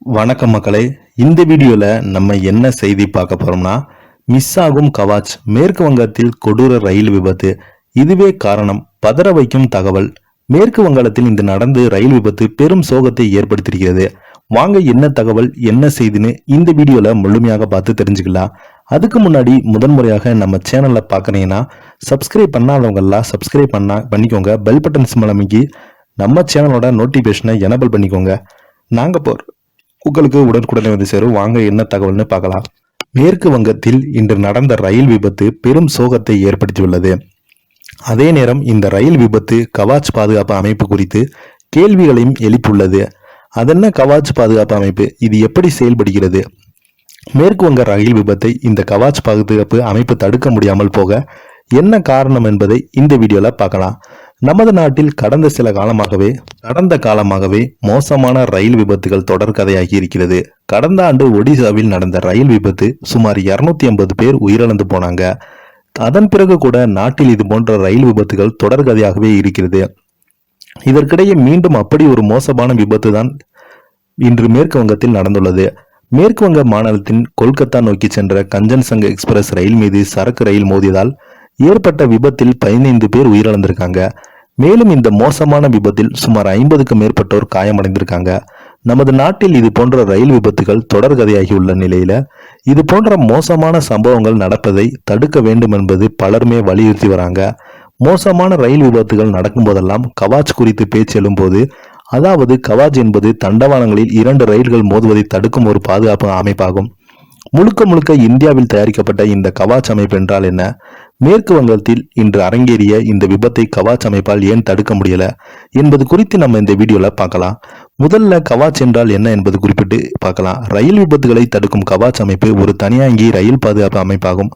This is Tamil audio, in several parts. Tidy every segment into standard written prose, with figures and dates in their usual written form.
வணக்கம் மக்களே. இந்த வீடியோல நம்ம என்ன செய்தி பார்க்க போறோம்னா, மிஸ் ஆகும் கவாச், மேற்கு வங்கத்தில் கொடூர ரயில் விபத்து, இதுவே காரணம், பதற வைக்கும் தகவல். மேற்கு வங்காளத்தில் இந்த நடந்து ரயில் விபத்து பெரும் சோகத்தை ஏற்படுத்தியிருக்கிறது. வாங்க என்ன தகவல் என்ன செய்தின்னு இந்த வீடியோல முழுமையாக பார்த்து தெரிஞ்சுக்கலாம். அதுக்கு முன்னாடி முதன்முறையாக நம்ம சேனல்ல பாக்குறீங்கன்னா சப்ஸ்கிரைப் பண்ணாதவங்க எல்லாம் சப்ஸ்கிரைப் பண்ணிக்கோங்க. பெல் பட்டன் சிம்பல் அமைக்கி நம்ம சேனலோட நோட்டிபிகேஷனை எனபிள் பண்ணிக்கோங்க. நாங்க உங்களுக்கு உடனுக்குடனே வந்து சேரும். வாங்க என்ன தகவல்னு பார்க்கலாம். மேற்கு வங்கத்தில் இன்று நடந்த ரயில் விபத்து பெரும் சோகத்தை ஏற்படுத்தியுள்ளது. அதே நேரம் இந்த ரயில் விபத்து கவாச் பாதுகாப்பு அமைப்பு குறித்து கேள்விகளையும் எழுப்பியுள்ளது. அதென்ன கவாச் பாதுகாப்பு அமைப்பு, இது எப்படி செயல்படுகிறது? மேற்கு வங்க ரயில் விபத்தை இந்த கவாச் பாதுகாப்பு அமைப்பு தடுக்க முடியாமல் போக என்ன காரணம் என்பதை இந்த வீடியோல பார்க்கலாம். நமது நாட்டில் கடந்த காலமாகவே மோசமான ரயில் விபத்துகள் தொடர்கதையாகி இருக்கிறது. கடந்த ஆண்டு ஒடிசாவில் நடந்த ரயில் விபத்து சுமார் 250 பேர் உயிரிழந்து போனாங்க. அதன் பிறகு கூட நாட்டில் இது போன்ற ரயில் விபத்துகள் தொடர்கதையாகவே இருக்கிறது. இதற்கிடையே மீண்டும் அப்படி ஒரு மோசமான விபத்து தான் இன்று மேற்கு வங்கத்தில் நடந்துள்ளது. மேற்கு வங்க மாநிலத்தின் கொல்கத்தா நோக்கி சென்ற கஞ்சன்சங்க எக்ஸ்பிரஸ் ரயில் மீது சரக்கு ரயில் மோதியதால் ஏற்பட்ட விபத்தில் 15 பேர் உயிரிழந்திருக்காங்க. மேலும் இந்த மோசமான விபத்தில் சுமார் 50க்கும் மேற்பட்டோர் காயமடைந்திருக்காங்க. நமது நாட்டில் இது போன்ற ரயில் விபத்துகள் தொடர்கதையாகியுள்ள நிலையில இது போன்ற மோசமான சம்பவங்கள் நடப்பதை தடுக்க வேண்டும் என்பது பலருமே வலியுறுத்தி வராங்க. மோசமான ரயில் விபத்துகள் நடக்கும் போதெல்லாம் கவாச் குறித்து பேச்சு எழும்போது, அதாவது கவாச் என்பது தண்டவாளங்களில் 2 ரயில்கள் மோதுவதை தடுக்கும் ஒரு பாதுகாப்பு அமைப்பாகும். முழுக்க இந்தியாவில் தயாரிக்கப்பட்ட இந்த கவாச் அமைப்பு என்றால் என்ன? மேற்கு வங்கத்தில் இன்று அரங்கேறிய இந்த விபத்தை கவாச் அமைப்பால் ஏன் தடுக்க முடியல என்பது குறித்து நம்ம இந்த வீடியோல பார்க்கலாம். முதல்ல கவாச் என்றால் என்ன என்பது குறிப்பிட்டு பார்க்கலாம். ரயில் விபத்துகளை தடுக்கும் கவாச் அமைப்பு ஒரு தனியாங்கி ரயில் பாதுகாப்பு அமைப்பாகும்.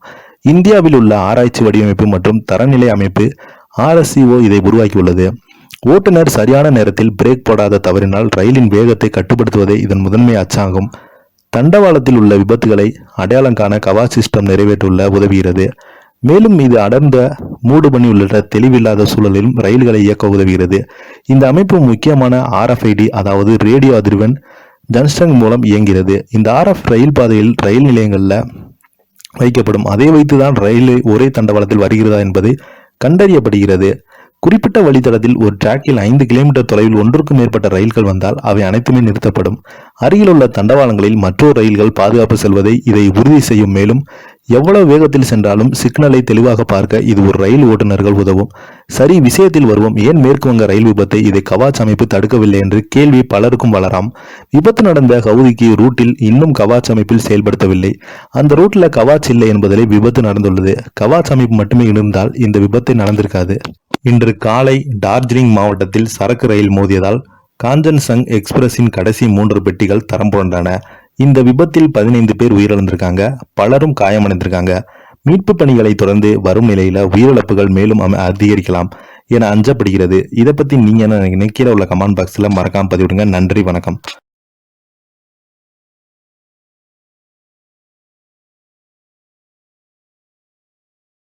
இந்தியாவில் உள்ள ஆராய்ச்சி வடிவமைப்பு மற்றும் தரநிலை அமைப்பு RSCO இதை உருவாக்கியுள்ளது. ஓட்டுநர் சரியான நேரத்தில் பிரேக் போடாத தவறினால் ரயிலின் வேகத்தை கட்டுப்படுத்துவதே இதன் முதன்மை அச்சாகும். தண்டவாளத்தில் உள்ள விபத்துகளை அடையாளம் காண கவாச் சிஸ்டம் நிறைவேற்றுள்ள உதவுகிறது. மேலும் இது அடர்ந்த மூடுபனி உள்ளிட்ட தெளிவில்லாத சூழலிலும் ரயில்களை இயக்க உதவுகிறது. இந்த அமைப்பு முக்கியமான RFID, அதாவது ரேடியோ அதிர்வெண் ஜங்ஷன் மூலம் இயங்குகிறது. இந்த RF ரயில் பாதையில் ரயில் நிலையங்கள்ல வைக்கப்படும். அதை வைத்துதான் ரயில் ஒரே தண்டவாளத்தில் வருகிறதா என்பதை கண்டறியப்படுகிறது. குறிப்பிட்ட வழித்தடத்தில் ஒரு டிராக்கில் 5 கிலோமீட்டர் தொலைவில் ஒன்றுக்கும் மேற்பட்ட ரயில்கள் வந்தால் அவை அனைத்துமே நிறுத்தப்படும். அருகில் உள்ள தண்டவாளங்களில் மற்றொரு ரயில்கள் பாதுகாப்பு செல்வதை இதை உறுதி செய்யும். மேலும் எவ்வளவு வேகத்தில் சென்றாலும் சிக்னலை தெளிவாக பார்க்க இது ஒரு ரயில் ஓட்டுநர்கள் உதவும். சரி, விஷயத்தில் வருவோம். ஏன் மேற்கு வங்க ரயில் விபத்தை இதை கவாச் அமைப்பு தடுக்கவில்லை என்று கேள்வி பலருக்கும் வளராம். விபத்து நடந்த ஹவுதிக்கு ரூட்டில் இன்னும் கவாச் அமைப்பில் செயல்படுத்தவில்லை. அந்த ரூட்ல கவாச் இல்லை என்பதிலே விபத்து நடந்துள்ளது. கவாச் அமைப்பு மட்டுமே இருந்தால் இந்த விபத்து நடந்திருக்காது. இன்று காலை டார்ஜிலிங் மாவட்டத்தில் சரக்கு ரயில் மோதியதால் காஞ்சன்சங் எக்ஸ்பிரஸின் கடைசி 3 பெட்டிகள் தரம் புரண்டன. இந்த விபத்தில் 15 பேர் உயிரிழந்திருக்காங்க, பலரும் காயமடைந்திருக்காங்க. மீட்பு பணிகளை தொடர்ந்து வரும் நிலையில உயிரிழப்புகள் மேலும் அதிகரிக்கலாம் என அஞ்சப்படுகிறது. இதை பத்தி நீங்க என்ன நினைக்கிறீங்க? கீழே உள்ள கமெண்ட் பாக்ஸ்ல மறக்காம பதிவிடுங்க. நன்றி, வணக்கம்.